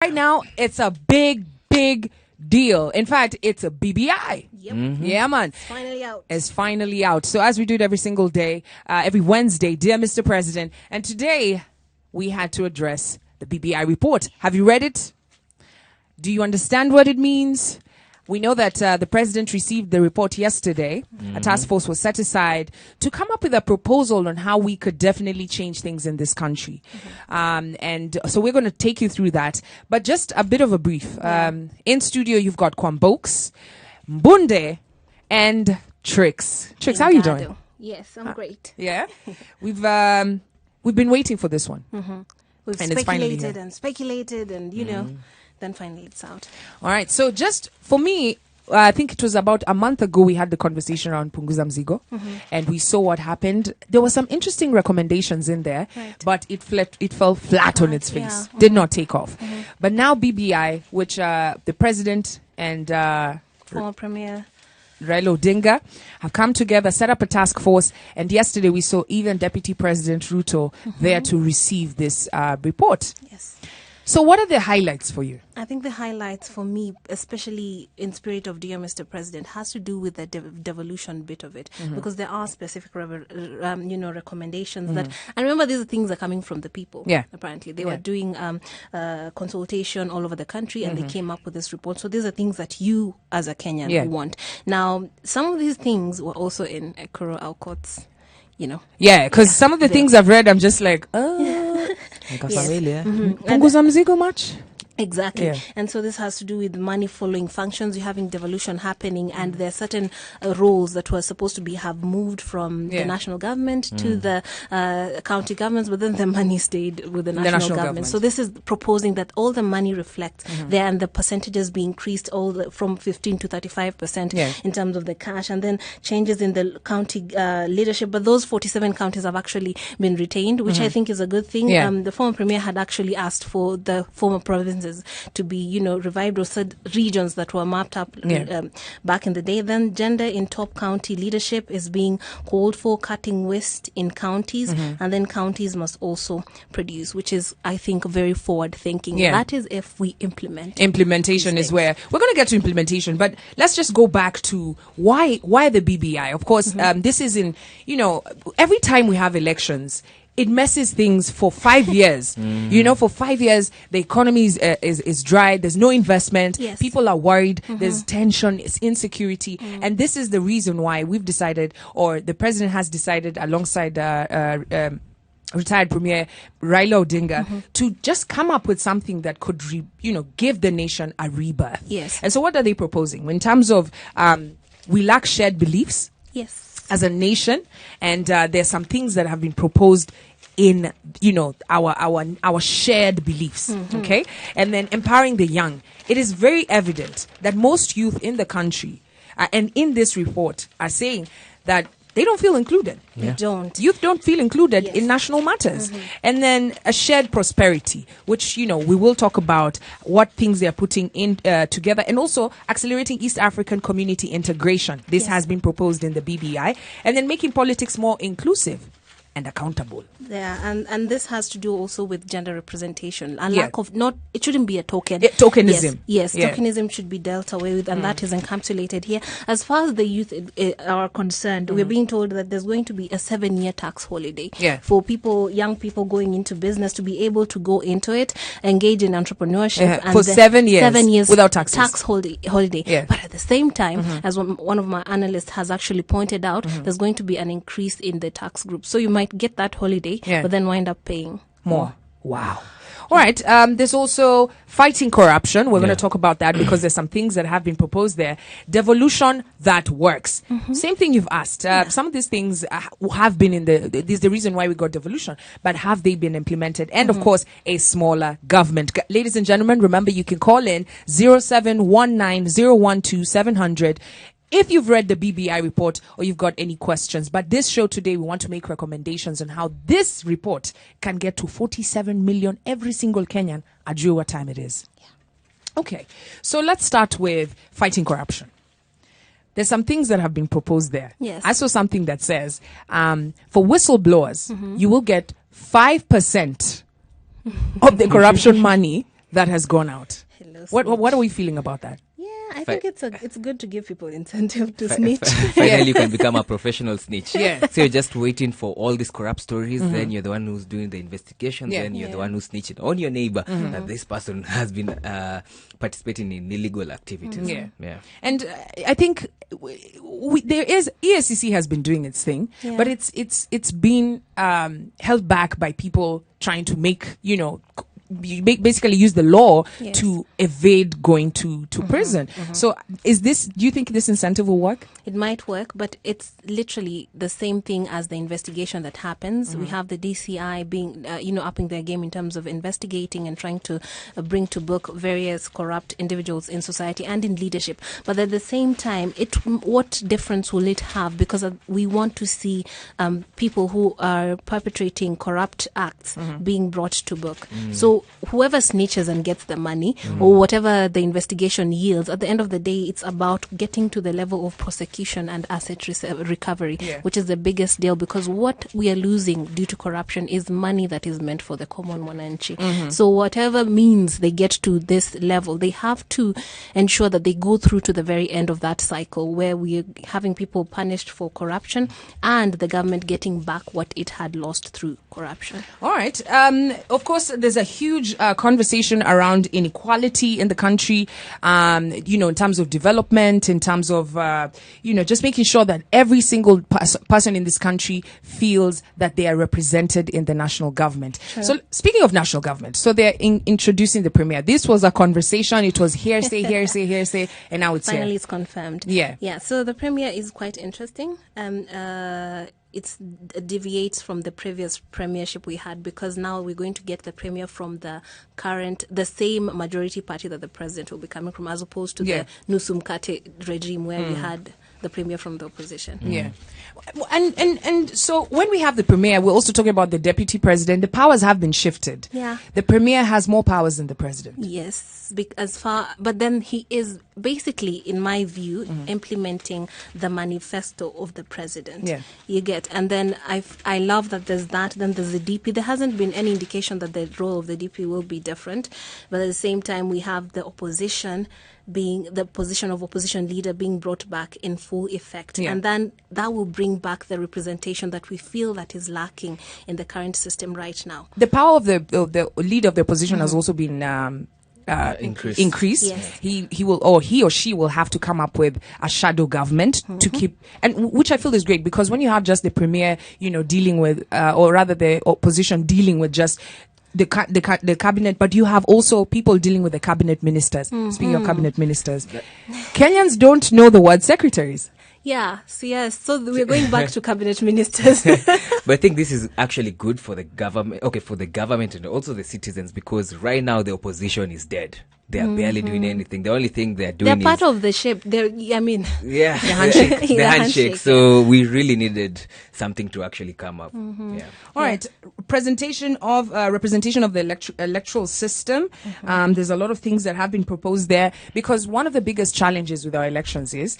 Right now, it's a big deal. In fact, it's a BBI. Yep. Yeah, man. It's finally out. It's finally out. So as we do it every single day, every Wednesday, dear Mr. President, and today we had to address the BBI report. Have you read it? Do you understand what it means? We know that the president received the report yesterday. A task force was set aside to come up with a proposal on how we could definitely change things in this country. And so we're going to take you through that. But just a bit of a brief. In studio, you've got Kwambox Mbunde and Trix. Trix, how are you doing? Yes, I'm great. Yeah? We've been waiting for this one. We've And it's finally speculated and, you know, then finally it's out. All right. So just for me, I think it was about a month ago we had the conversation around Punguza Mzigo, and we saw what happened. There were some interesting recommendations in there, but it fell flat on its face. Did not take off. But now BBI, which the president and Former Premier Raila Odinga have come together, set up a task force, and yesterday we saw even Deputy President Ruto there to receive this report. Yes. So what are the highlights for you? I think the highlights for me, especially in spirit of Dear Mr. President, has to do with the devolution bit of it, because there are specific, recommendations that, and remember, these are things that are coming from the people. Yeah. Apparently, they were doing consultation all over the country, and they came up with this report. So these are things that you, as a Kenyan, want. Now, some of these things were also in Ekuru Alcott's. Yeah, because some of the things I've read, I'm just like, Punguza Mzigo much? Exactly. Yeah. And so this has to do with money following functions. You're having devolution happening, and there are certain roles that were supposed to have moved from the national government to the county governments, but then the money stayed with the national government. So this is proposing that all the money reflects there, and the percentages be increased from 15 to 35% in terms of the cash, and then changes in the county leadership. But those 47 counties have actually been retained, which I think is a good thing. The former premier had actually asked for the former provinces to be, revived, or said regions that were mapped up back in the day. Then gender in top county leadership is being called for, cutting waste in counties, and then counties must also produce, which is, I think, very forward thinking. That is if we implement. Implementation is where we're going to get to implementation, but let's just go back to why the BBI. Of course, this is in, every time we have elections, it messes things for 5 years. For 5 years, the economy is dry. There's no investment. People are worried. There's tension. It's insecurity. And this is the reason why we've decided, or the president has decided alongside retired Premier Raila Odinga to just come up with something that could, give the nation a rebirth. And so what are they proposing? In terms of, we lack shared beliefs. As a nation, and there's some things that have been proposed in, our shared beliefs, okay? And then empowering the young. It is very evident that most youth in the country, and in this report, are saying that they don't feel included. They don't. Youth don't feel included in national matters. And then a shared prosperity, which, we will talk about what things they're putting in together, and also accelerating East African community integration. This has been proposed in the BBI. And then making politics more inclusive and accountable. And this has to do also with gender representation. And lack of, it shouldn't be a token. Tokenism. Yes, tokenism should be dealt away with, and that is encapsulated here. As far as the youth are concerned, we're being told that there's going to be a 7-year tax holiday for young people going into business, to be able to go into it, engage in entrepreneurship. And for 7 years. 7 years without taxes. Tax holiday. But at the same time, as one of my analysts has actually pointed out, there's going to be an increase in the tax group. So you might get that holiday, but then wind up paying more. Wow. All right. There's also fighting corruption. We're going to talk about that because there's some things that have been proposed there. Devolution that works. Same thing you've asked. Some of these things have been this is the reason why we got devolution, but have they been implemented? And of course, a smaller government. Ladies and gentlemen, remember you can call in 0719-012-700. If you've read the BBI report or you've got any questions. But this show today, we want to make recommendations on how this report can get to 47 million every single Kenyan at what time it is. Okay, so let's start with fighting corruption. There's some things that have been proposed there. I saw something that says for whistleblowers, you will get 5% of the corruption money that has gone out. Hello, What are we feeling about that? I think it's good to give people incentive to snitch. Finally, you can become a professional snitch. Yeah. So you're just waiting for all these corrupt stories. Then you're the one who's doing the investigation. Yeah. Then you're the one who's snitching on your neighbor that this person has been participating in illegal activities. Yeah. And I think there is ESCC has been doing its thing, but it's been held back by people trying to make basically use the law to evade going to prison. So do you think this incentive will work? It might work, but it's literally the same thing as the investigation that happens. We have the DCI being, upping their game in terms of investigating and trying to bring to book various corrupt individuals in society and in leadership. But at the same time, what difference will it have? Because we want to see people who are perpetrating corrupt acts being brought to book. So whoever snitches and gets the money or whatever the investigation yields, at the end of the day, it's about getting to the level of prosecution and asset recovery, which is the biggest deal, because what we are losing due to corruption is money that is meant for the common mwananchi. So whatever means they get to this level, they have to ensure that they go through to the very end of that cycle where we are having people punished for corruption and the government getting back what it had lost through corruption. All right. Of course, there's a huge conversation around inequality in the country, in terms of development, in terms of, just making sure that every single person in this country feels that they are represented in the national government. Sure. So speaking of national government, so they're introducing the premier. This was a conversation. It was hearsay, and now it's finally it's confirmed. Yeah. So the premier is quite interesting. It deviates from the previous premiership we had, because now we're going to get the premier from the same majority party that the president will be coming from, as opposed to the Nusu Mkate regime where we had the premier from the opposition. Yeah. And so when we have the premier, we're also talking about the deputy president. The powers have been shifted. Yeah. The premier has more powers than the president. Yes, but then he is basically, in my view, implementing the manifesto of the president. Yeah. You get, and then I love that there's that. Then there's the DP. There hasn't been any indication that the role of the DP will be different, but at the same time, we have the opposition being the position of opposition leader being brought back in full effect, and then that will bring back the representation that we feel that is lacking in the current system right now. The power of the leader of the opposition has also been increased. Yes. He or she will have to come up with a shadow government to keep, and which I feel is great, because when you have just the premier, dealing with, or rather the opposition dealing with just the cabinet, but you have also people dealing with the cabinet ministers. Speaking of cabinet ministers, Kenyans don't know the word secretaries. So we're going back to cabinet ministers. But I think this is actually good for the government, for the government and also the citizens, because right now the opposition is dead. They are barely doing anything. The only thing they're doing they're part of the ship. The handshake. The handshake. So we really needed something to actually come up. All right. Representation of the electoral system. There's a lot of things that have been proposed there, because one of the biggest challenges with our elections is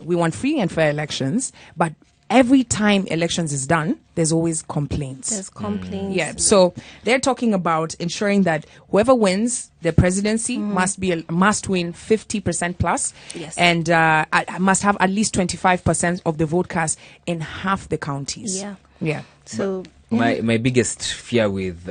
we want free and fair elections, but every time elections is done, there's always complaints. There's complaints. Yeah. So they're talking about ensuring that whoever wins the presidency must win 50% plus, and must have at least 25% of the vote cast in half the counties. Yeah. So my biggest fear with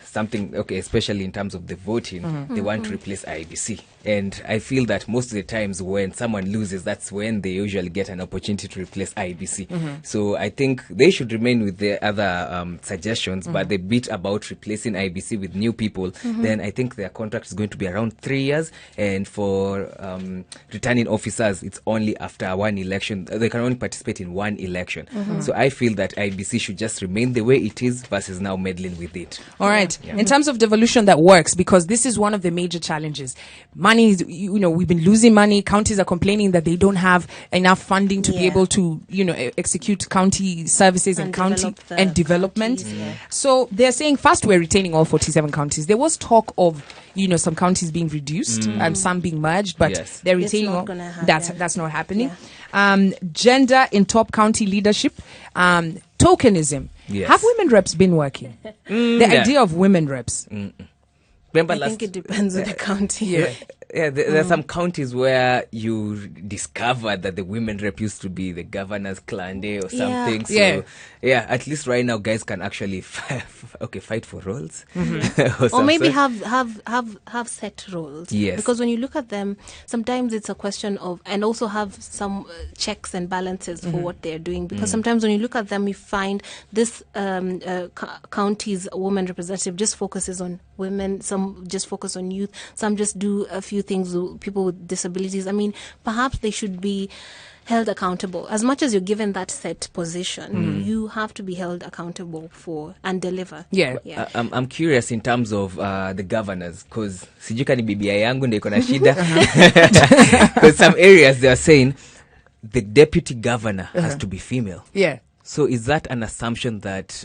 something, especially in terms of the voting, they want to replace IBC. And I feel that most of the times when someone loses, that's when they usually get an opportunity to replace IBC. So I think they should remain with their other suggestions, but the bit about replacing IBC with new people, then I think their contract is going to be around 3 years. And for returning officers, it's only after one election. They can only participate in one election. So I feel that IBC should just remain the way it is versus now meddling with it. All right. Yeah. In terms of devolution that works, because this is one of the major challenges. Money is, we've been losing money. Counties are complaining that they don't have enough funding to be able to, execute county services and county and development. So they're saying first we're retaining all 47 counties. There was talk of, some counties being reduced and some being merged, but they're retaining all. That's not happening. Gender in top county leadership, tokenism. Have women reps been working? The idea of women reps. Remember I think it depends on the county. Yeah, there are some counties where you discover that the women rep used to be the governor's clan day or something. So, at least right now, guys can actually fight for roles, or maybe have set roles. Yes, because when you look at them, sometimes it's a question of, and also have some checks and balances for what they're doing. Because sometimes when you look at them, you find this county's woman representative just focuses on women, some just focus on youth, some just do a few things with people with disabilities. I mean, perhaps they should be held accountable. As much as you're given that set position, you have to be held accountable for and deliver. I'm curious in terms of the governors, because sijuka ni BBI yangu ndio iko na shida. Because some areas they are saying the deputy governor has to be female. So is that an assumption that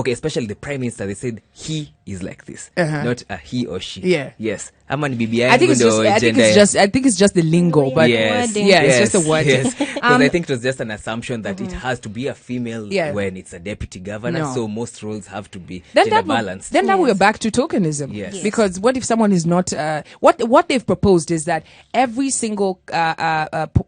especially the prime minister, they said he is like this, not a he or she. Yes. BBI. I think it's just the lingo, but it's just a word. Yes. Because I think it was just an assumption that it has to be a female when it's a deputy governor. So most roles have to be gender balanced. Then now we're back to tokenism. Because what if someone is not? What they've proposed is that every single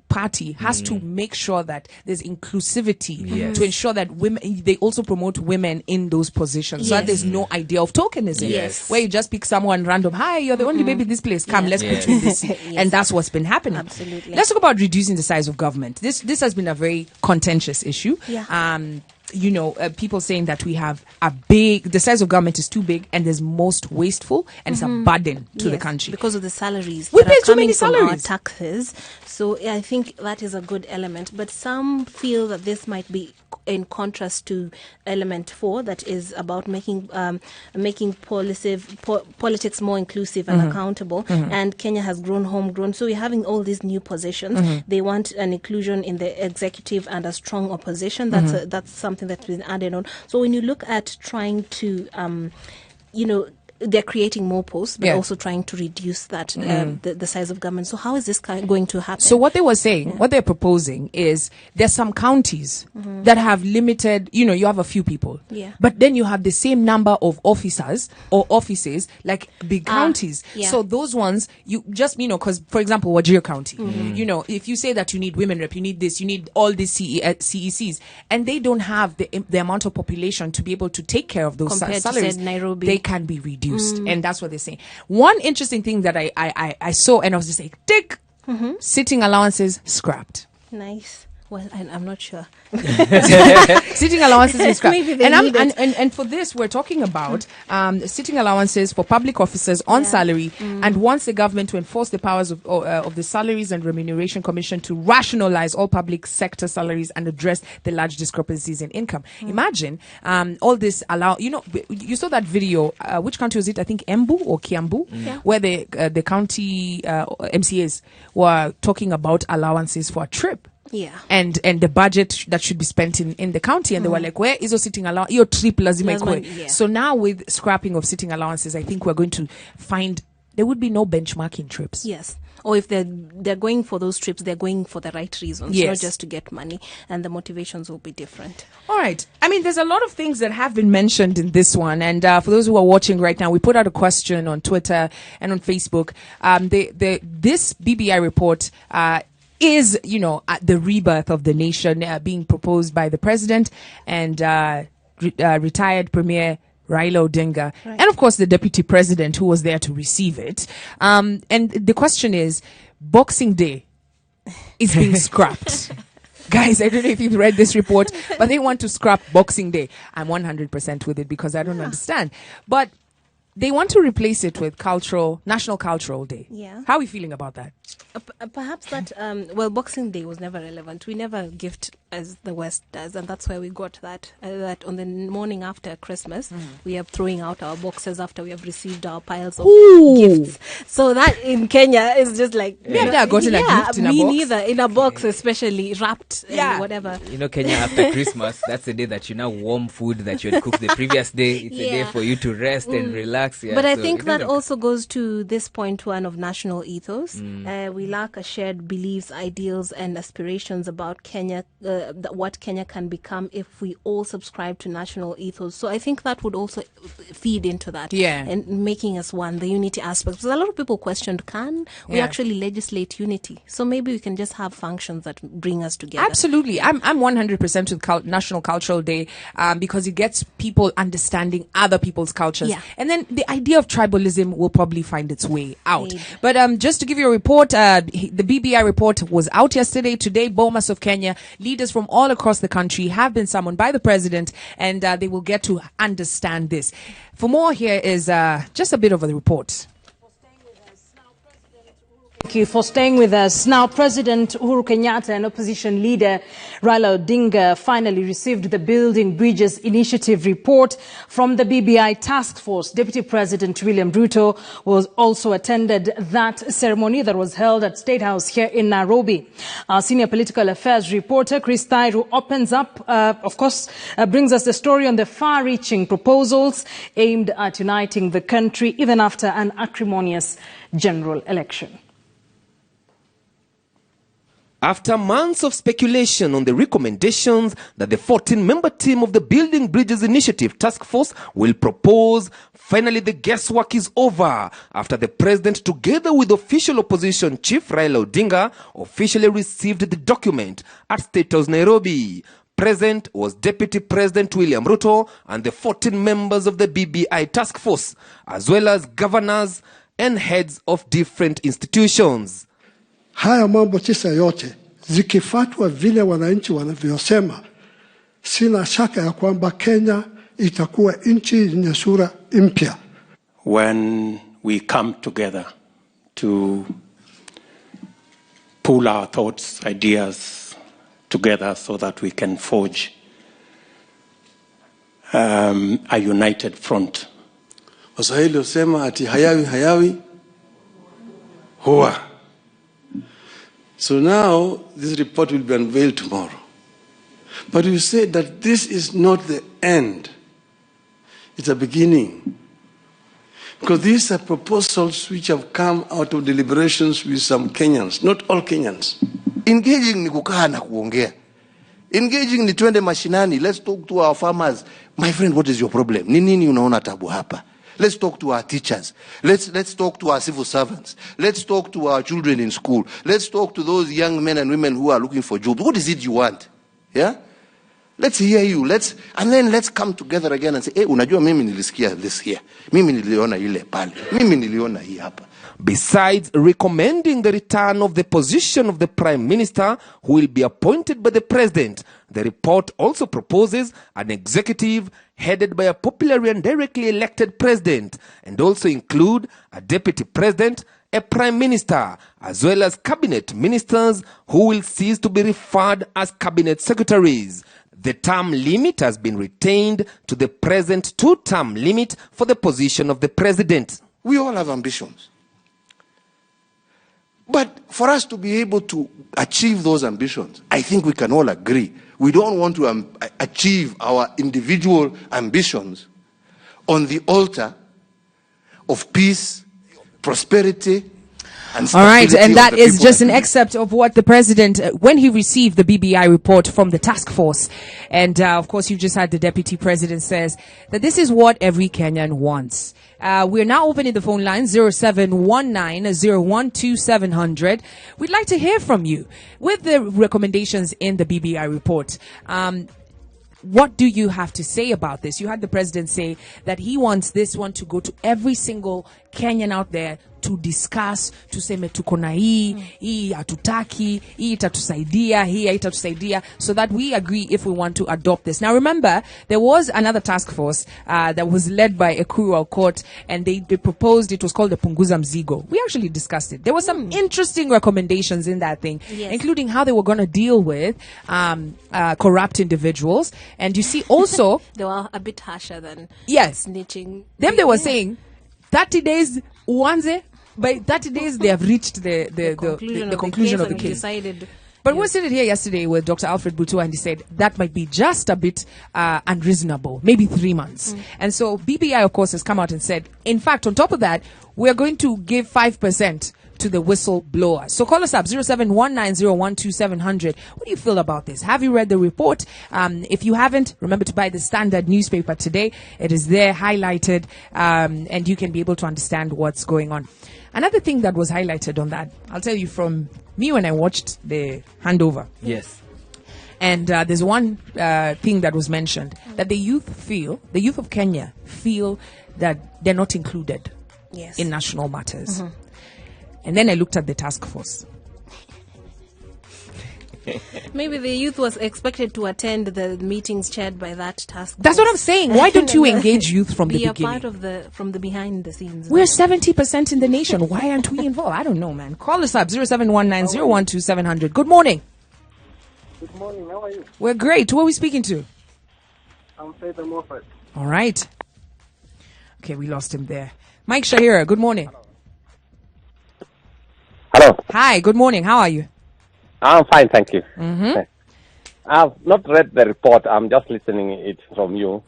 party has to make sure that there's inclusivity to ensure that women. They also promote women in those positions, so that there's no idea of tokenism, where you just pick someone random. Hi, you're the only baby in this place. Come, let's put you in this. And that's what's been happening. Absolutely. Let's talk about reducing the size of government. This has been a very contentious issue. People saying that we have the size of government is too big and is most wasteful and it's a burden to the country. Because of the salaries we that pay are too coming many from salaries. our taxes. So I think that is a good element. But some feel that this might be in contrast to element 4, that is about making politics more inclusive and accountable. And Kenya has grown homegrown. So we're having all these new positions. They want an inclusion in the executive and a strong opposition. That's something that's been added on. So when you look at trying to, they're creating more posts, but also trying to reduce that the size of government. So how is this going to happen? So what they were saying, what they're proposing is there's some counties that have limited, you have a few people, but then you have the same number of officers or offices like big counties. So those ones, you just, because for example, Wajir County, if you say that you need women rep, you need this, you need all these CECs, and they don't have the amount of population to be able to take care of those compared salaries, to, say, Nairobi. they can be reduced. And that's what they're saying. One interesting thing that I saw, and I was just like, tick, sitting allowances scrapped. Nice. Well, I'm not sure. Sitting allowances is scrapped. And for this, we're talking about sitting allowances for public officers on salary, and wants the government to enforce the powers of the Salaries and Remuneration Commission to rationalize all public sector salaries and address the large discrepancies in income. Imagine all this you saw that video. Which county was it? I think Embu or Kiambu, where the county MCAs were talking about allowances for a trip. And the budget that should be spent in the county, and they were like, where is your sitting allowance? Your trip lazima ikwe. So now with scrapping of sitting allowances, I think we're going to find there would be no benchmarking trips. Yes. Or if they're going for those trips, they're going for the right reasons, not just to get money, and the motivations will be different. All right. I mean, there's a lot of things that have been mentioned in this one. And for those who are watching right now, we put out a question on Twitter and on Facebook. This BBI report is, the rebirth of the nation being proposed by the president and retired Premier Raila Odinga, and of course the deputy president who was there to receive it. And the question is, Boxing Day is being scrapped. Guys, I don't know if you've read this report, but they want to scrap Boxing Day. I'm 100% with it because I don't understand. But they want to replace it with National Cultural Day. Yeah. How are we feeling about that? Perhaps that, Boxing Day was never relevant. We never gift as the West does, and that's why we got that on the morning after Christmas, we are throwing out our boxes after we have received our piles of gifts. So that in Kenya is just like... Me, I've never gotten a gift in a box. Me neither. In a box, especially wrapped and whatever. Kenya after Christmas, that's the day that you now warm food that you had cooked the previous day. It's a day for you to rest and relax relax. Yeah. But I So think it that doesn't- also goes to this point one of national ethos. We lack a shared beliefs, ideals, and aspirations about Kenya, what Kenya can become if we all subscribe to national ethos. So I think that would also feed into that. Yeah. And making us one, the unity aspect. Because a lot of people questioned, can we Yeah. actually legislate unity? So maybe we can just have functions that bring us together. Absolutely. I'm 100% with National Cultural Day because it gets people understanding other people's cultures. Yeah. And then the idea of tribalism will probably find its way out. Maybe. But just to give you a report, the BBI report was out yesterday. Today, Bomas of Kenya, leaders from all across the country have been summoned by the president, and they will get to understand this. For more, here is just a bit of a report. Thank you for staying with us. Now, President Uhuru Kenyatta and opposition leader Raila Odinga finally received the Building Bridges Initiative report from the BBI task force. Deputy President William Ruto was also attended that ceremony that was held at State House here in Nairobi. Our senior political affairs reporter Chris Tairu opens up, brings us the story on the far-reaching proposals aimed at uniting the country even after an acrimonious general election. After months of speculation on the recommendations that the 14-member team of the Building Bridges Initiative Task Force will propose, finally the guesswork is over after the president, together with official opposition chief Raila Odinga, officially received the document at State House, Nairobi. Present was Deputy President William Ruto and the 14 members of the BBI Task Force, as well as governors and heads of different institutions. Haya mambo tisa yote zikifuatwa vile wananchi wanavyosema, sina shaka ya kwamba Kenya itakuwa nchi yenye sura mpya. When we come together to pull our thoughts, ideas together so that we can forge a united front. Waswahili husema ati hayawi huwa. So now, this report will be unveiled tomorrow. But you said that this is not the end. It's a beginning. Because these are proposals which have come out of deliberations with some Kenyans, not all Kenyans. Engaging ni kukaa na kuongea. Engaging ni twende mashinani. Let's talk to our farmers. My friend, what is your problem? Ni nini unaona tabu hapa? Let's talk to our teachers. Let's talk to our civil servants. Let's talk to our children in school. Let's talk to those young men and women who are looking for jobs. What is it you want? Yeah? Let's hear you. And then let's come together again and say, hey, unajua mimi nilisikia this here. Mimi niliona ile pale. Mimi niliona hii hapa. Besides recommending the return of the position of the Prime Minister, who will be appointed by the President, the report also proposes an executive headed by a popularly and directly elected President, and also include a Deputy President, a Prime Minister, as well as Cabinet Ministers who will cease to be referred as Cabinet Secretaries. The term limit has been retained to the present 2-term limit for the position of the President. We all have ambitions. But for us to be able to achieve those ambitions, I think we can all agree. We don't want to achieve our individual ambitions on the altar of peace, prosperity, and all right, stability. and that is just an excerpt of what the president, when he received the BBI report from the task force. And of course, you just had the deputy president says that this is what every Kenyan wants. We're now opening the phone line 0719-012-700. We'd like to hear from you with the recommendations in the BBI report. What do you have to say about this? You had the president say that he wants this one to go to every single Kenyan out there to discuss, tuseme tuko na hii hatutaki, hii itatusaidia, hii haitatusaidia, so that we agree if we want to adopt this. Now remember, there was another task force that was led by Ekuru Court, and they proposed, it was called the Punguza Mzigo. We actually discussed it. There were some interesting recommendations in that thing, yes, including how they were going to deal with corrupt individuals. And you see also they were a bit harsher than snitching. Them they were saying 30 days uanze, by 30 days they have reached the conclusion of the case. Decided. But we sitting here yesterday with Dr. Alfred Butua, and he said that might be just a bit unreasonable, maybe 3 months. And so BBI, of course, has come out and said, in fact, on top of that, we're going to give 5% to the whistleblowers. So call us up, 0719012700. What do you feel about this? Have you read the report? If you haven't, remember to buy the Standard newspaper today. It is there highlighted, and you can be able to understand what's going on. Another thing that was highlighted on that, I'll tell you from me when I watched the handover. Yes. And there's one thing that was mentioned, that the youth of Kenya feel that they're not included in national matters. And then I looked at the task force. Maybe the youth was expected to attend the meetings chaired by that task force. That's what I'm saying. Why don't you engage youth from the beginning? Be a part of from the behind the scenes. We're 70% in the nation. Why aren't we involved? I don't know, man. Call us up, 0719012700. Good morning. Good morning. How are you? We're great. Who are we speaking to? I'm Faith Moffat. All right. Okay, we lost him there. Mike Shahira, good morning. Hello. Hi, good morning. How are you? I'm fine, thank you. I've not read the report. I'm just listening it from you.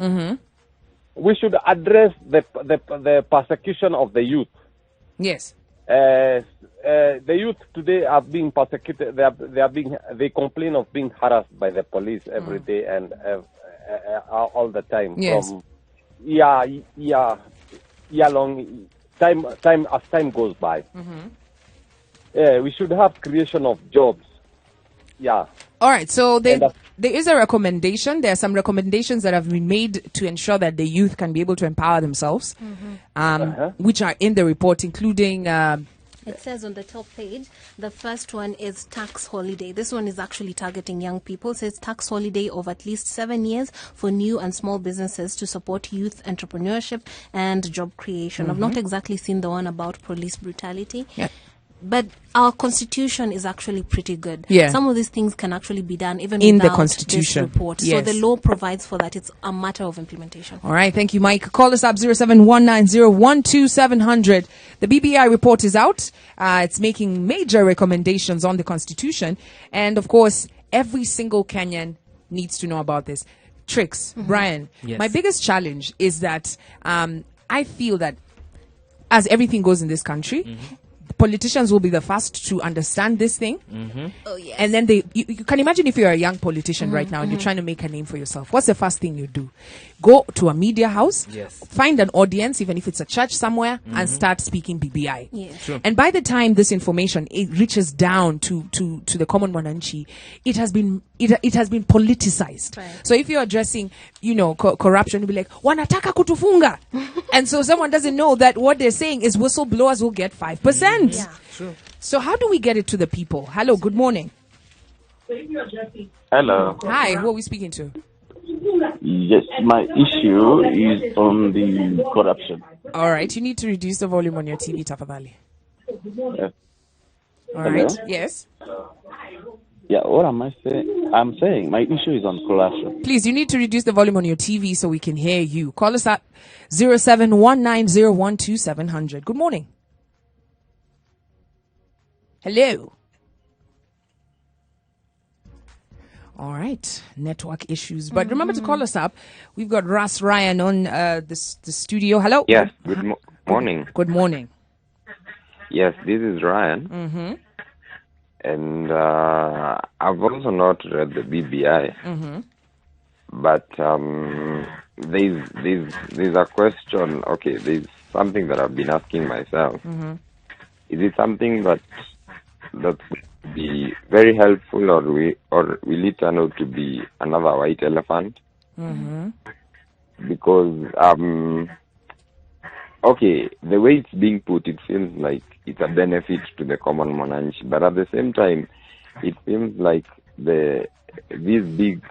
We should address the persecution of the youth. Yes. The youth today are being persecuted. They complain of being harassed by the police every day and all the time. Yes. From long time as time goes by. We should have creation of jobs. Yeah. All right. So there is a recommendation. There are some recommendations that have been made to ensure that the youth can be able to empower themselves, which are in the report, including. It says on the top page, the first one is tax holiday. This one is actually targeting young people. It says tax holiday of at least 7 years for new and small businesses to support youth entrepreneurship and job creation. I've not exactly seen the one about police brutality. Yeah. But our constitution is actually pretty good. Yeah. Some of these things can actually be done even in without the constitution. This report. Yes. So the law provides for that. It's a matter of implementation. All right. Thank you, Mike. Call us up 0719012700. The BBI report is out. It's making major recommendations on the constitution. And of course, every single Kenyan needs to know about this. Trix, Brian, my biggest challenge is that I feel that as everything goes in this country, politicians will be the first to understand this thing. Oh, yes. And then you can imagine if you're a young politician right now and you're trying to make a name for yourself. What's the first thing you do? Go to a media house, find an audience, even if it's a church somewhere, and start speaking BBI. Yes. Sure. And by the time this information it reaches down to the common Mwananchi, it has been politicized. Right. So if you're addressing, corruption, you'll be like, wanataka kutufunga. And so someone doesn't know that what they're saying is whistleblowers will get 5%. Yeah. True. So how do we get it to the people? Hello, good morning. Hello. Hi, who are we speaking to? Yes, my issue is on the corruption. All right, you need to reduce the volume on your TV, tafadhali. Yes. All right, yes. Yeah, what am I saying? I'm saying my issue is on corruption. Please, you need to reduce the volume on your TV so we can hear you. Call us at 0719012700. Good morning. Hello. All right, network issues. But remember to call us up. We've got Russ Ryan on the studio. Hello. Yes, morning. Good morning. Yes, this is Ryan. And I've also not read the BBI. But there's a question. Okay, there's something that I've been asking myself. Is it something that would be very helpful, or will it turn out to be another white elephant? Because okay, the way it's being put, it feels like it's a benefit to the common Mwananchi, but at the same time, it seems like these big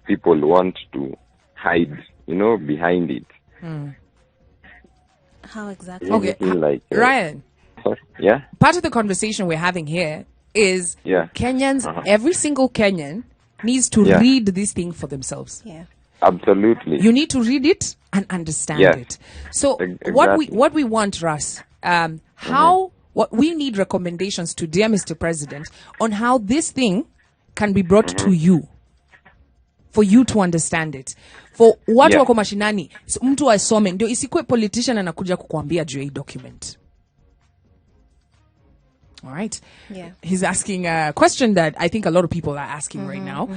people want to hide, behind it. How exactly? Okay, like, Ryan. Sorry? Yeah. Part of the conversation we're having here is Kenyans. Every single Kenyan needs to read this thing for themselves. Yeah. Absolutely. You need to read it and understand it. So what we want, Russ, how What we need recommendations to, dear Mr. President, on how this thing can be brought to you, for you to understand it. For watu wako mashinani, mtu asome ndio isikue politician anakuja kukuambia juu ya document. All right. Yeah. He's asking a question that I think a lot of people are asking right now.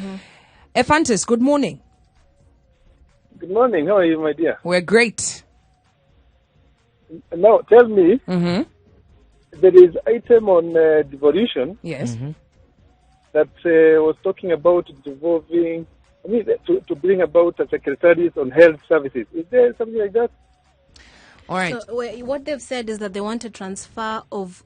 Ephantus, good morning. Good morning. How are you, my dear? We're great. Now, tell me, there is item on devolution. Yes. That was talking about devolving, to bring about a secretaries on health services. Is there something like that? All right. So what they've said is that they want a transfer of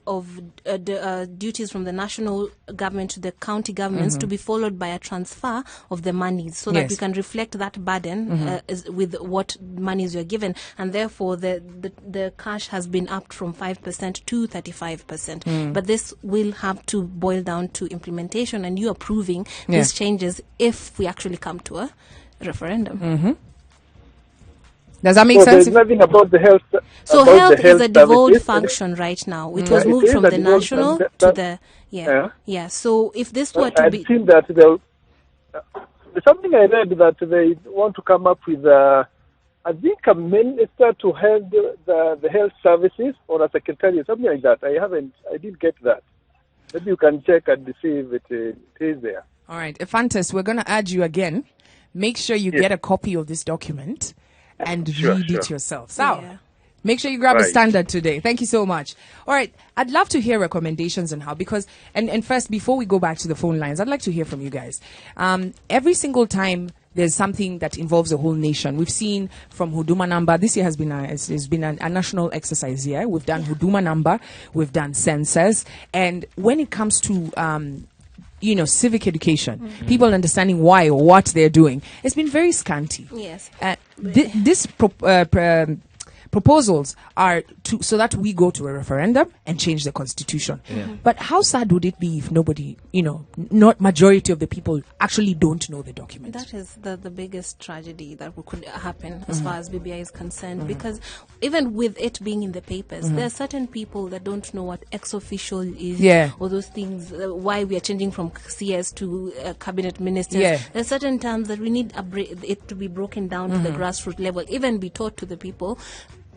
duties from the national government to the county governments to be followed by a transfer of the monies, so that we can reflect that burden with what monies you're given, and therefore the cash has been upped from 5% to 35%. But this will have to boil down to implementation and you approving these changes if we actually come to a referendum. Does that make sense? There's nothing about the health. So health is a devolved function right now. It was moved from the national to the So if this were to be, I've seen that there's something I read that they want to come up with I think a minister to head the health services or a secretary or something like that. I didn't get that. Maybe you can check and see if it is there. All right, Ephantus, we're going to add you again. Make sure you get a copy of this document and read it yourself. So, make sure you grab a standard today. Thank you so much. All right, I'd love to hear recommendations on how, because, and first, before we go back to the phone lines, I'd like to hear from you guys. Every single time there's something that involves the whole nation. We've seen from Huduma Number, this year has been a national exercise here. We've done Huduma Number, we've done census, and when it comes to civic education, people understanding why or what they're doing, it's been very scanty. Yes. This proposals are so that we go to a referendum and change the constitution. But how sad would it be if nobody, not majority of the people actually don't know the document? That is the biggest tragedy that could happen as far as BBI is concerned, because even with it being in the papers, there are certain people that don't know what ex-official is, or those things, why we are changing from CS to cabinet ministers. There are certain terms that we need it to be broken down to the grassroots level, even be taught to the people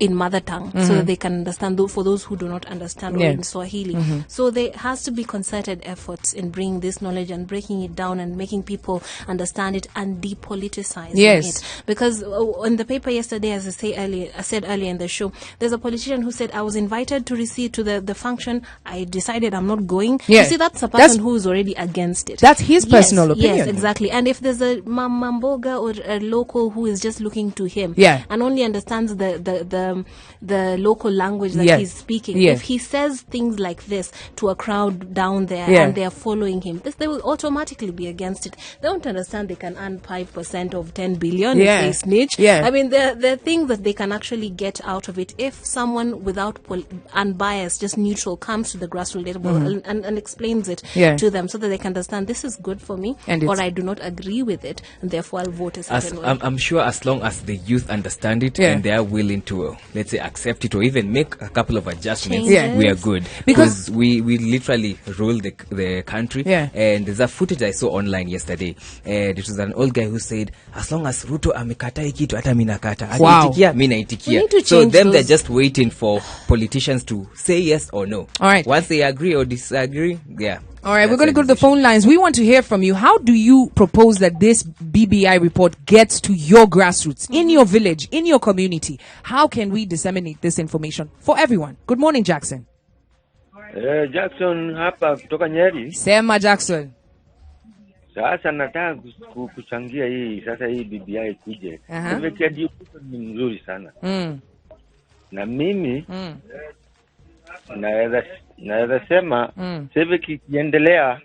in mother tongue, so that they can understand, for those who do not understand, or in Swahili. So there has to be concerted efforts in bringing this knowledge and breaking it down and making people understand it and depoliticizing it. Because in the paper yesterday, as I said earlier in the show, there's a politician who said, I was invited to receive to the function, I decided I'm not going. You see, that's a person who is already against it. That's his personal opinion. Yes, exactly. And if there's a Mamboga or a local who is just looking to him and only understands the local language that he's speaking, if he says things like this to a crowd down there and they are following him, they will automatically be against it. They don't understand they can earn 5% of 10 billion if they snitch. I mean, there are things that they can actually get out of it if someone without unbiased, just neutral, comes to the grassroots level and explains it to them, so that they can understand this is good for me, or I do not agree with it, and therefore I'll vote a certain way. I'm sure as long as the youth understand it and they are willing to let's say accept it or even make a couple of adjustments, we are good, because we literally rule the country. And there's a footage I saw online yesterday, and it was an old guy who said, as long as Ruto amekata kitu hata mimi nakata, akitikia mimi naitikia. So they're just waiting for politicians to say yes or no. All right, once they agree or disagree, all right, we're going to go to the phone lines. We want to hear from you. How do you propose that this BBI report gets to your grassroots, in your village, in your community? How can we disseminate this information for everyone? Good morning, Jackson. Jackson hapa kutoka Nyeri. Sema Jackson. Sasa nataka kuchangia hii BBI kuje. Nimekia ni mzuri sana. Na mimi naweza sema sasa kiendelea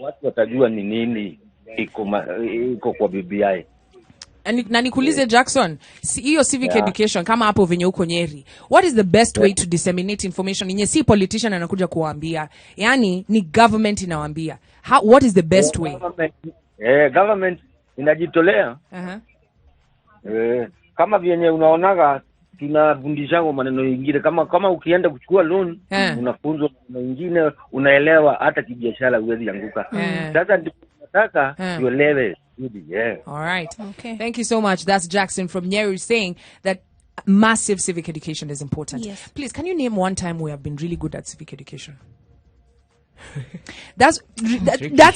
watu watajua ni nini iko kwa BBI. Na nikuulize Jackson, hiyo civic education kama hapo venye uko Nyeri, what is the best way to disseminate information yenye si politician anakuja kuwaambia, yani ni government inawaambia? What is the best way? Government inajitolea. Kama vyenye unaonaga tunafundishwa maneno mengine kama ukienda kuchukua loan unafunzwa maneno mengine, unaelewa hata kibiashara huwezi anguka. Sasa ndipo nataka tuelewe. All right. Okay. Thank you so much. That's Jackson from Nyeru saying that massive civic education is important. Yes. Please, can you name one time we have been really good at civic education? That's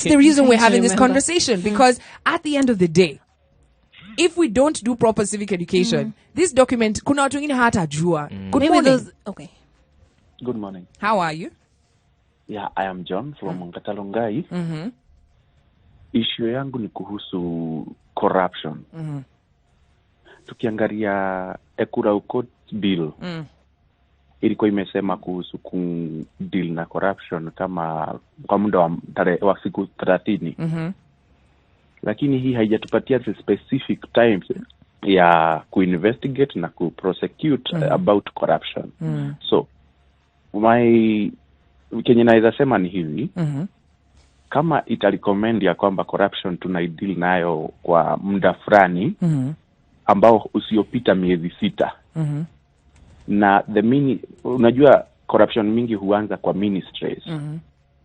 the reason we're having this conversation, because at the end of the day, if we don't do proper civic education, this document kuna watu wengine hawatajua. Good morning. Okay. Good morning. How are you? Yeah, I am John from Katalongai. Issue yangu ni kuhusu corruption. Tukiangalia Ekura Ukot bill, ilikuwa imesema kuhusu deal na corruption kama kwa muda wa siku 30. Lakini hii haijatupatia the specific times ya kuinvestigate na kuprosecute about corruption. So Kenya naweza sema ni hivi, kama itarecommend ya kwamba corruption tunaideal nayo kwa muda fulani ambao usiopita miezi 6, na unajua corruption mingi huanza kwa ministries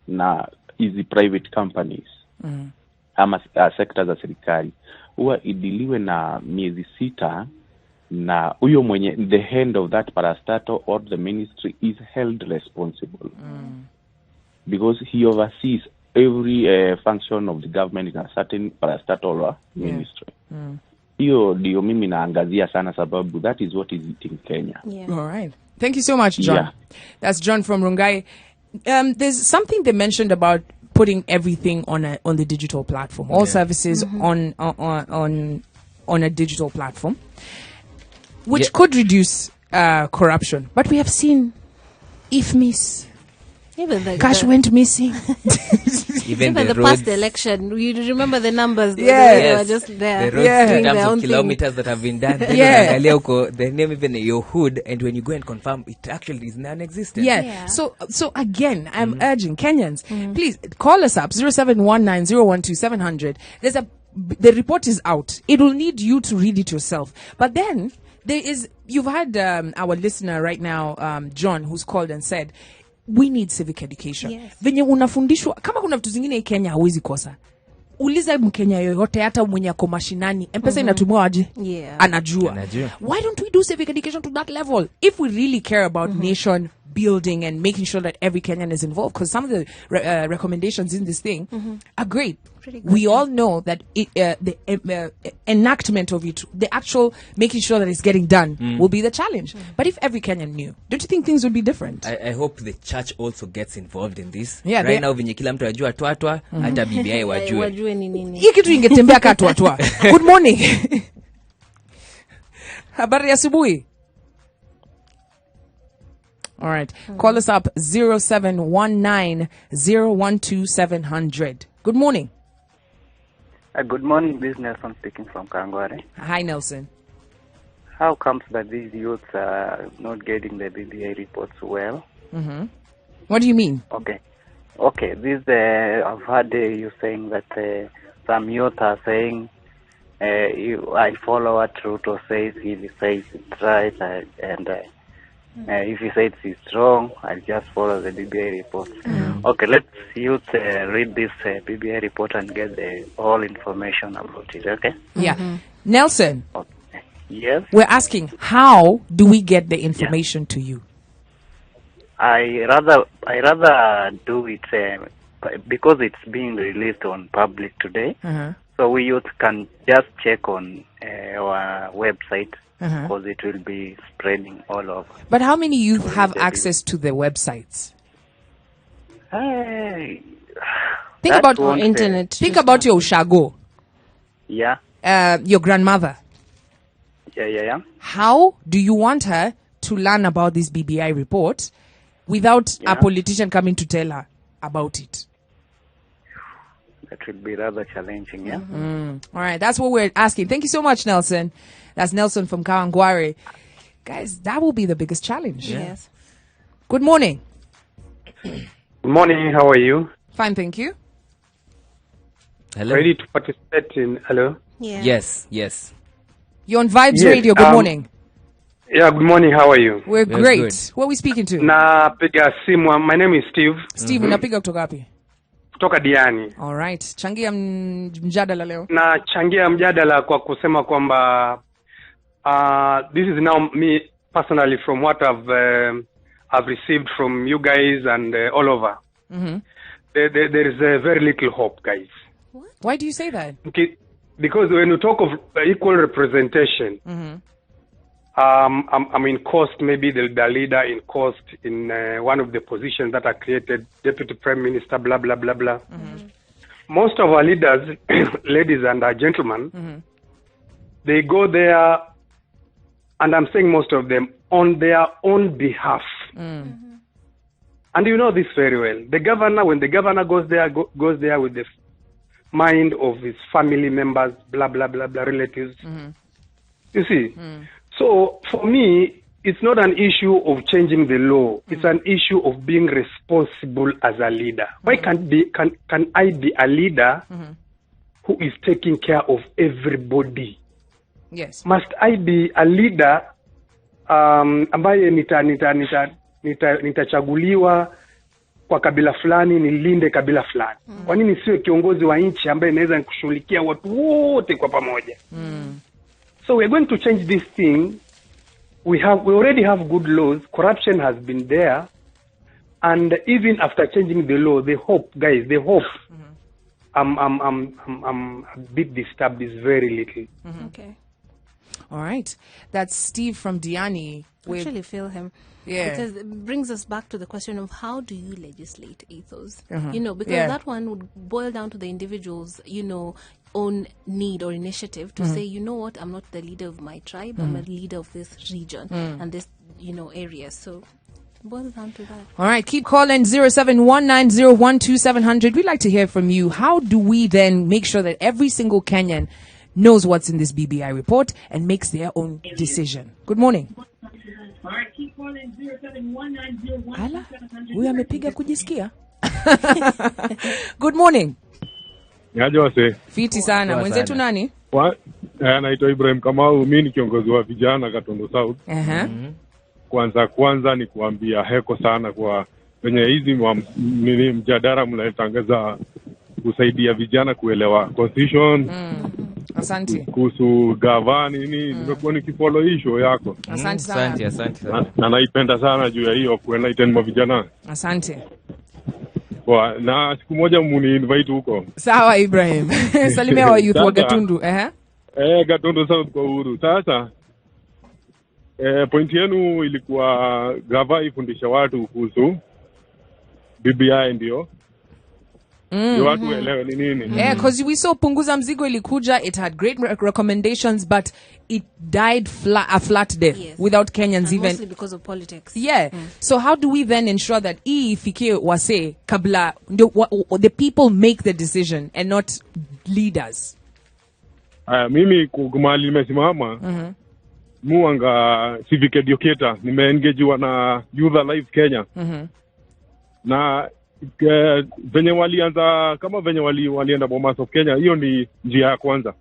na hizi private companies ama sekta za serikali, huwa idiliwe na miezi 6, na huyo mwenye the head of that parastatal or the ministry is held responsible because he oversees every function of the government in a certain parastatal or ministry. Hiyo ndio mimi naangazia sana, sababu that is what is eating Kenya. All right. Thank you so much, John. That's John from Rungai. There's something they mentioned about putting everything on the digital platform, all services on a digital platform, which could reduce corruption. But we have seen cash went missing. Even the past election, you remember the numbers? They were just there. The roads in terms of kilometers that have been done. The name even your hood, and when you go and confirm, it actually is non-existent. So again, I'm urging Kenyans, please call us up 0719012700. The report is out. It will need you to read it yourself. But then you've had our listener right now, John, who's called and said, we need civic education. Venye unafundishwa kama kuna vitu zingine Kenya hawezi kosa. Uliza Mkenya yoyote hata mwenye ako mashinani, M-Pesa inatumiwa aje? Anajua. Why don't we do civic education to that level? If we really care about nation building and making sure that every Kenyan is involved, because some of the recommendations in this thing are great. We all know that the enactment of it, the actual making sure that it's getting done will be the challenge. But if every Kenyan knew, don't you think things would be different? I hope the church also gets involved in this. Right now venye kila mtu ajua twatwa, hata BBI wajue. Hii kitu ingetembea ka twatwa. Good morning. Habari asubuhi. All right. Call us up 0719012700. Good morning. Good morning, business. I'm speaking from Kangware. Hi, Nelson. How comes that these youths are not getting the BBI reports well? What do you mean? Okay. This I've heard you saying that some youth are saying, I follow what Ruto says. If he says it's right, and if he says it's wrong, I'll just follow the BBI report. Okay, let's youth read this BBI report and get the whole information about it, okay? Nelson. Okay. Yes? We're asking, how do we get the information to you? I rather do it because it's being released on public today. So we youth can just check on our website. Because it will be spreading all over. But how many youth have access to the websites? Think about our internet. Think about your ushago. Your grandmother. How do you want her to learn about this BBI report without a politician coming to tell her about it? That will be rather challenging, All right, that's what we're asking. Thank you so much, Nelson. That's Nelson from Kawangware. Guys, that will be the biggest challenge. Yes. Good morning. Good morning. How are you? Fine, thank you. Hello. Ready to participate in... Hello? Yes. You're on Vibes Radio. Good morning. Yeah, good morning. How are you? We're great. Who are we speaking to? Napiga simu. My name is Steve. Steve, unapiga kutoka wapi? Kutoka Diani. All right. Changia mjadala leo. Na changia mjadala kwa kusema kwamba this is now me personally from what I've received from you guys and all over. There is very little hope, guys. What? Why do you say that? Okay, because when you talk of equal representation, in cost, maybe the leader in cost in one of the positions that are created, deputy prime minister, blah, blah, blah, blah. Most of our leaders, ladies and gentlemen, they go there, and I'm saying most of them, on their own behalf. And you know this very well. The governor, when the governor goes there with the mind of his family members, blah, blah, blah, blah, relatives. You see? So for me, it's not an issue of changing the law. It's an issue of being responsible as a leader. Why can I be a leader who is taking care of everybody? Yes. Must I be a leader ambaye nitachaguliwa kwa kabila fulani nilinde kabila fulani? Kwa nini siwe kiongozi wa nchi ambaye naweza kushughulikia watu wote kwa pamoja? So we're going to change this thing. We already have good laws. Corruption has been there, and even after changing the law, the hope, guys, I'm a bit disturbed. Is very little. Okay. All right. That's Steve from Diani. I actually feel him. Yeah. Because it brings us back to the question of how do you legislate ethos? Because that one would boil down to the individual's, own need or initiative to say, you know what, I'm not the leader of my tribe, I'm a leader of this region and this, area. So it boils down to that. All right, keep calling 0719012700. We'd like to hear from you. How do we then make sure that every single Kenyan knows what's in this BBI report and makes their own decision? Good morning. All right, keep calling 0719012700. Huyu amepiga kujisikia. Good morning. Niaje wase? Fiti sana. Mwenzetu nani? Naitwa Ibrahim Kamau, mimi ni kiongozi wa vijana Gatundu South. Kwanza ni kuambia heko sana kwa wenye hizi mjadala mnatangaza kusaidia vijana kuelewa constitution. Asante. Kuhusu gavana nimekuwa nikifollow hii show yako. Asante sana. Asante. Na naipenda sana juu ya hiyo kuenlighten ma vijana. Asante. Na siku moja muni-invite huko. Sawa Ibrahim. Salimia wa youth wa Gatundu. Gatundu South kwa uhuru. Sasa point yenu ilikuwa gava ifundisha watu kuhusu BBI ndio. Watu elewe ni nini. Because we saw punguza mzigo ilikuja, it had great recommendations, but it died a flat death without Kenyans even. Mostly because of politics. So how do we then ensure that ifikie wase kabla the people make the decision and not leaders? Mimi kumali nimesimama. Muanga civic educator, nimeengagewa na Youth Alive Kenya. Na venye walianza kama venye walienda Bomas of Kenya, hiyo ni njia ya kwanza.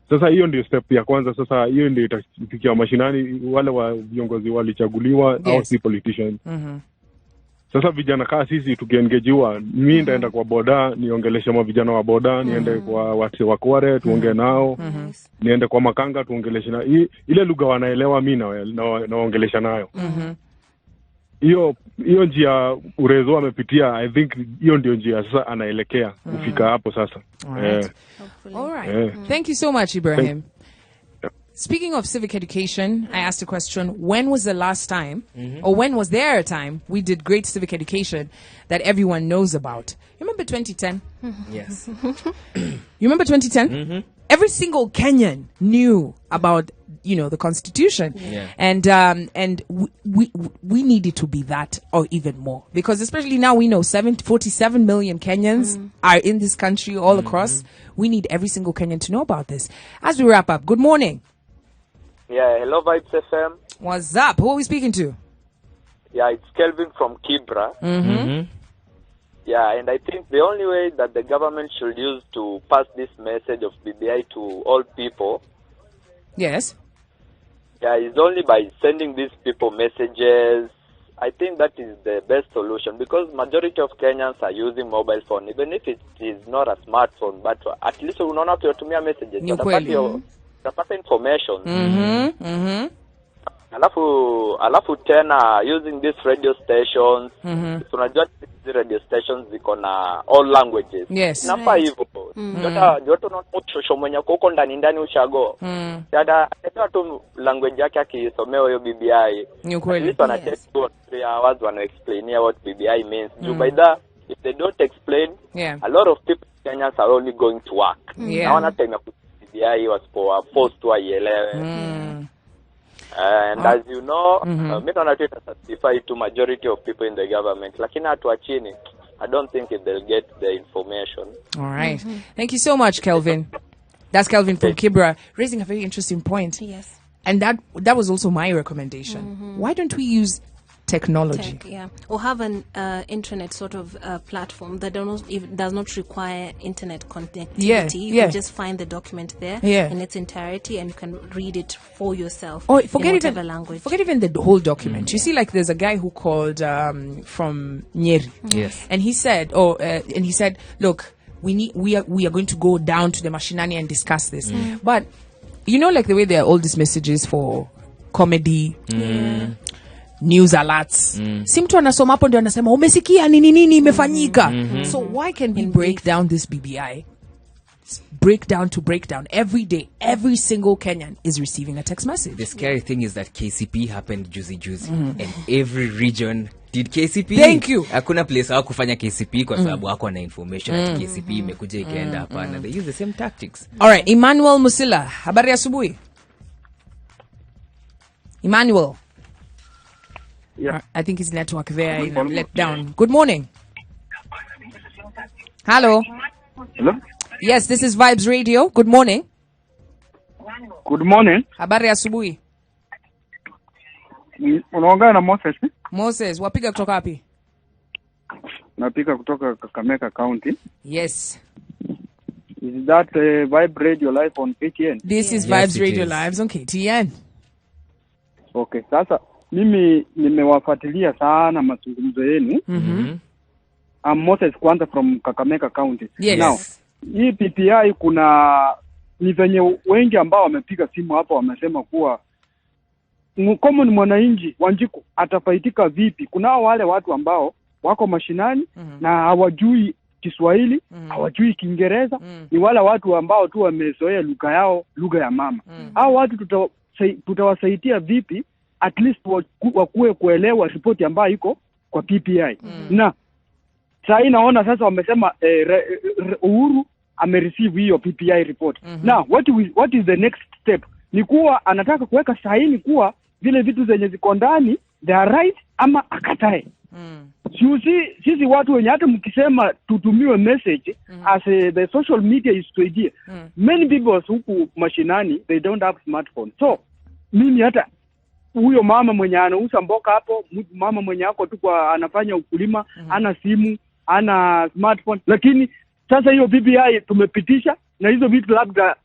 Sasa hiyo ndio step ya kwanza. Sasa hiyo ndio itafikia mashinani, wale wa viongozi walichaguliwa au si politicians. Sasa vijana kaa sisi tukiengejiwa, mimi ndaenda kwa boda niongeleshe vijana wa boda, niende kwa watu wa Kware tuongee nao, niende kwa makanga tuongeleshe na ile lugha wanaelewa, mimi naongelesha nayo. Hiyo njia Urezo amepitia, I think hiyo ndio njia sasa anaelekea kufika hapo sasa. All right. Thank you so much, Ibrahim. Speaking of civic education, I asked a question, when was the last time or when was there a time we did great civic education that everyone knows about? You remember 2010? Yes. You remember 2010? Every single Kenyan knew about the Constitution, and we need it to be that or even more, because especially now we know 47 million Kenyans are in this country all across. We need every single Kenyan to know about this. As we wrap up, good morning. Yeah, hello Vibes FM. What's up? Who are we speaking to? Yeah, it's Kelvin from Kibra. Yeah, and I think the only way that the government should use to pass this message of BBI to all people. Yes. Yeah, it's only by sending these people messages. I think that is the best solution because majority of Kenyans are using mobile phone, even if it is not a smartphone. But at least unaona ukitumia messages, utapata information. Alafu tena using these radio stations, tunajua hizi radio stations ziko na all languages. Yes. Nafaa hivyo. Joto na shosho mwenye kuko ndani ushago. Dada tu language yake akisomewa hiyo BBI. Ni kweli. At least wana take 2 or 3 hours wana explain what BBI means. By that, if they don't explain, a lot of people Kenyans are only going to work. Hawana time ya BBI wasipo forced to ielewe. And as you know, mimi naona tu satisfy to majority of people in the government. Lakini watu wa chini, I don't think if they'll get the information. All right. Thank you so much, Kelvin. That's Kelvin from Kibra, raising a very interesting point. Yes. And that was also my recommendation. Why don't we use technology? Or have an internet sort of platform that does not require internet connectivity. You can just find the document there in its entirety and you can read it for yourself. Or forget in whatever language. Forget even the whole document. You see, like there's a guy who called from Nyeri. Yes. And he said, look, we are going to go down to the mashinani and discuss this. But you know, like the way there are all these messages for comedy, news alerts. Si mtu anasoma hapo ndio anasema umesikia nini imefanyika. So why can we break down this BBI? Break down every day. Every single Kenyan is receiving a text message. The scary thing is that KCP happened juzi and every region did KCP. Thank you. Hakuna place hawakufanya KCP kwa sababu wako na information at KCP imekuja ikaenda hapana. They use the same tactics. All right, Emmanuel Musila, habari asubuhi. Emmanuel. Yeah. I think his network there let down. Good morning. Hello. Hello. Yes, this is Vibes Radio. Good morning. Good morning. Habari asubuhi. Unaongea na Moses? Moses, wapiga kutoka wapi? Napiga kutoka Kakamega County. Yes. Is that Vibe Radio live on KTN? This is Vibes Radio live on KTN. Okay, sasa mimi nimewafuatilia sana mazungumzo yenu. I'm Moses kwanza from Kakamega County. Yes. Now, hii PPI kuna ni venye wengi ambao wamepiga simu hapa wamesema kuwa common mwananchi Wanjiku atafaitika vipi? Kuna wale watu ambao wako mashinani na hawajui Kiswahili, hawajui Kiingereza, ni wale watu ambao tu wamezoea lugha ya mama. Hao watu tutawasaidia vipi at least wakuwe kuelewa ripoti ambayo iko kwa PPI? Na sasa naona sasa wamesema Uhuru amereceive hiyo PPI report. Now what is the next step? Ni kuwa anataka kuweka saini kuwa vile vitu zenye ziko ndani they are right ama akatae. Sisi watu wenye hata mkisema tutumiwe message as the social media is to idea. Many people huku mashinani they don't have smartphone. So mimi hata huyo mama mwenye anauza mboka hapo, mama mwenye ako tu kwa anafanya ukulima, ana simu, ana smartphone, lakini sasa hiyo BBI tumepitisha na hizo vitu labda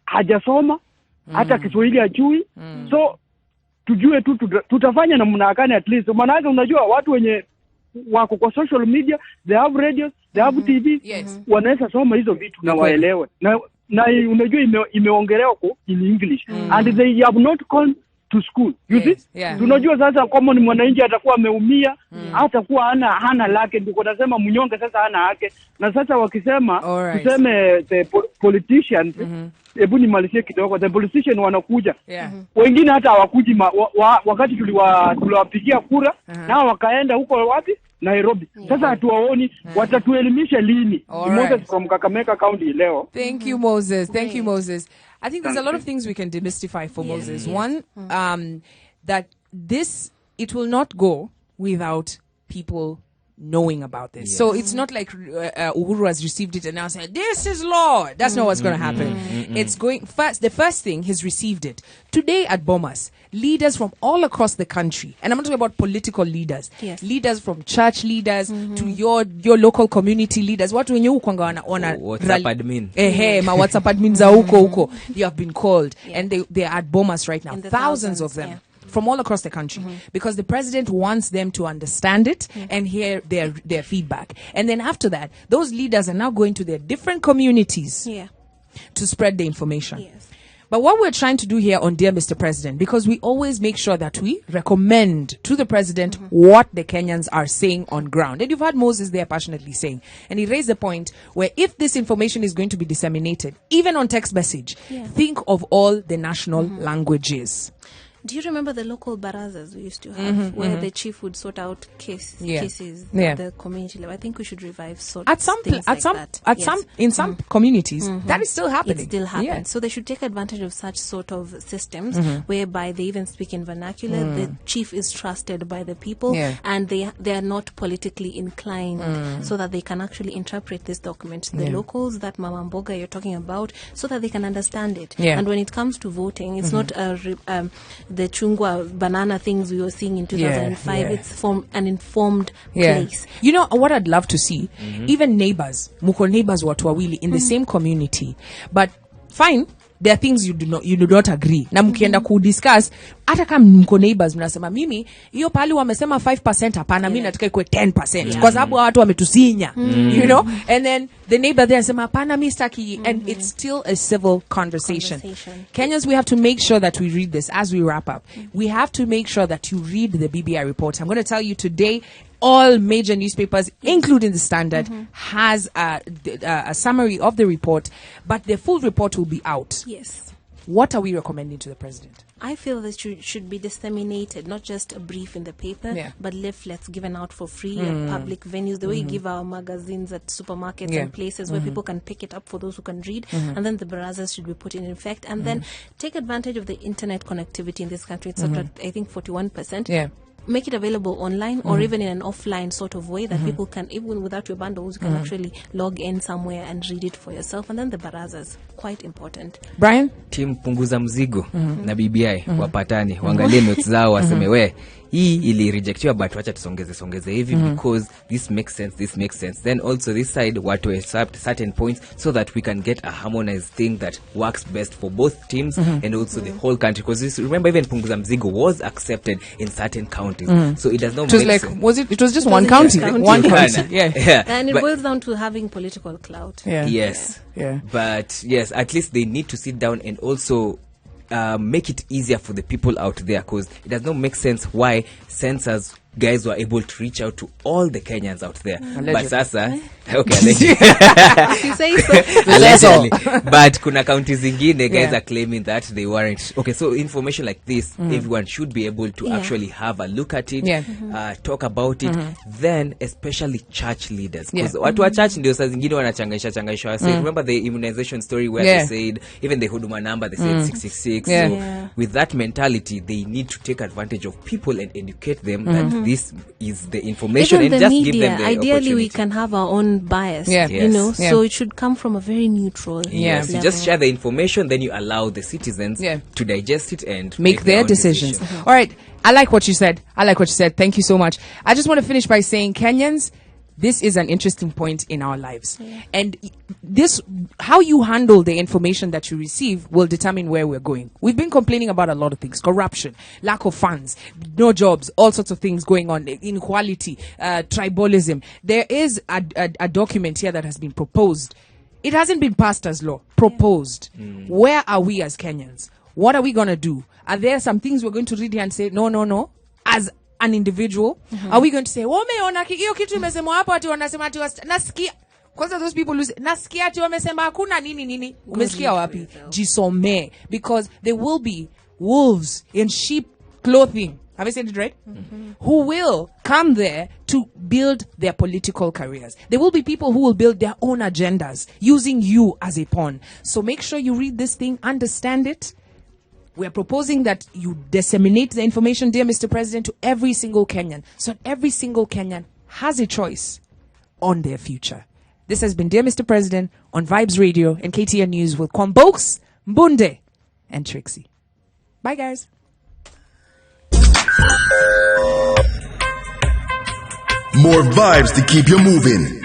hajasoma hata Kiswahili hajui. So tujue tu tutafanya namna gani at least. Maana unajua watu wenye wako kwa social media, they have radios, they have TV, wanaweza soma hizo vitu na waelewe. Na unajua imeongelewa kwa in English and they have not gone to school. You see? Tunajua sasa kama ni mwananchi atakuwa ameumia, atakuwa hana lake, ndiko nasema mnyonge sasa hana haki. Na sasa wakisema tuseme the politicians, hebu nimalizie kidogo, the politicians wanakuja. Wengine hata hawakuji wakati tuliwapigia kura na wakaenda huko wapi? Nairobi. Sasa hatuwaoni, watatuelimisha lini? Moses from Kakamega County leo. Thank you Moses. Thank you Moses. I think there's a lot of things we can demystify for Moses. One, that it will not go without people knowing about this. So it's not like Uhuru has received it and now saying, this is law. That's not what's going to happen. It's going first. The first thing, he's received it. Today at Bomas, leaders from all across the country, and I'm not talking about political leaders, leaders from church leaders to your local community leaders, watu wenye huko wana WhatsApp admin. Ma WhatsApp admin za huko. You have been called and they're at Bomas right now. Thousands of them. From all across the country, because the president wants them to understand it and hear their feedback. And then after that, those leaders are now going to their different communities to spread the information. But what we're trying to do here on Dear Mr. President, because we always make sure that we recommend to the president what the Kenyans are saying on ground. And you've heard Moses there passionately saying, and he raised the point where if this information is going to be disseminated, even on text message, think of all the national languages. Do you remember the local barazas we used to have, where the chief would sort out cases at the community level? I think we should revive in some communities that is still happening. It still happens. So they should take advantage of such sort of systems whereby they even speak in vernacular. The chief is trusted by the people, and they are not politically inclined, so that they can actually interpret this document. The locals that Mama Mboga you're talking about, so that they can understand it. And when it comes to voting, it's not the chungwa banana things we were seeing in 2005. It's from an informed place. You know what I'd love to see? Even neighbors, muko neighbors watu wawili in the same community. But fine, there are things you do not agree. Na mkienda kudiscuss, hata kama mko neighbors mnasema mimi hiyo pali wamesema 5% hapana, mimi nataka ikuwe 10% kwa sababu watu wametusinya. You know? And then the neighbor there anasema hapana mimi sitaki, and it's still a civil conversation. Kenyans, we have to make sure that we read this as we wrap up. We have to make sure that you read the BBI report. I'm going to tell you today, all major newspapers, including the Standard, has a summary of the report, but the full report will be out. Yes. What are we recommending to the president? I feel that should be disseminated, not just a brief in the paper, but leaflets given out for free at public venues, the way you give our magazines at supermarkets and places where people can pick it up for those who can read. And then the barazas should be put in effect. And then take advantage of the internet connectivity in this country. It's at, I think, 41%. Make it available online or even in an offline sort of way that people can, even without your bundles, you can actually log in somewhere and read it for yourself. And then the barazas, quite important. Brian? Team punguza mzigo na BBI wapatani, wangalie notes zao waseme we hii ili rejectiwa but wacha tusongeze hivi because this makes sense. Then also this side watu accept certain points so that we can get a harmonized thing that works best for both teams and also the whole country, because remember even punguza mzigo was accepted in certain counties, so it does not make sense. It was just one county. One county. And it boils down to having political clout. But yes, at least they need to sit down and also make it easier for the people out there, because it does not make sense why censors guys were able to reach out to all the Kenyans out there. But sasa, allegedly. Allegedly. But kuna counties zingine guys are claiming that they weren't. Okay, so information like this, everyone should be able to actually have a look at it, talk about it, then especially church leaders. Because watu wa church ndio saa zingine wanachanganisha. Remember the immunization story where they said, even the huduma number, they said 666. So with that mentality, they need to take advantage of people and educate them that this is the information. Even and the just media, give them the ideally opportunity. we can have our own bias, you know, so it should come from a very neutral Yes, you just share the information, then you allow the citizens to digest it and make their decisions. All right, I like what you said. Thank you so much. I just want to finish by saying, Kenyans, this is an interesting point in our lives. And this, how you handle the information that you receive will determine where we're going. We've been complaining about a lot of things: corruption, lack of funds, no jobs, all sorts of things going on, inequality, tribalism. There is a document here that has been proposed. It hasn't been passed as law, proposed. Where are we as Kenyans? What are we going to do? Are there some things we're going to read here and say, no, as an individual? Are we going to say, umeona hiyo kitu imesemwa hapo ati wanasema ati nasikia? Kwanza those people who say, nasikia ati wamesema hakuna nini. Umesikia wapi? Jisome. Because there will be wolves in sheep clothing. Have I said it right? Who will come there to build their political careers. There will be people who will build their own agendas using you as a pawn. So make sure you read this thing, understand it. We are proposing that you disseminate the information, dear Mr. President, to every single Kenyan, so every single Kenyan has a choice on their future. This has been Dear Mr. President on Vibes Radio and KTN News with Kwambox Mbunde and Trixie. Bye, guys. More vibes to keep you moving.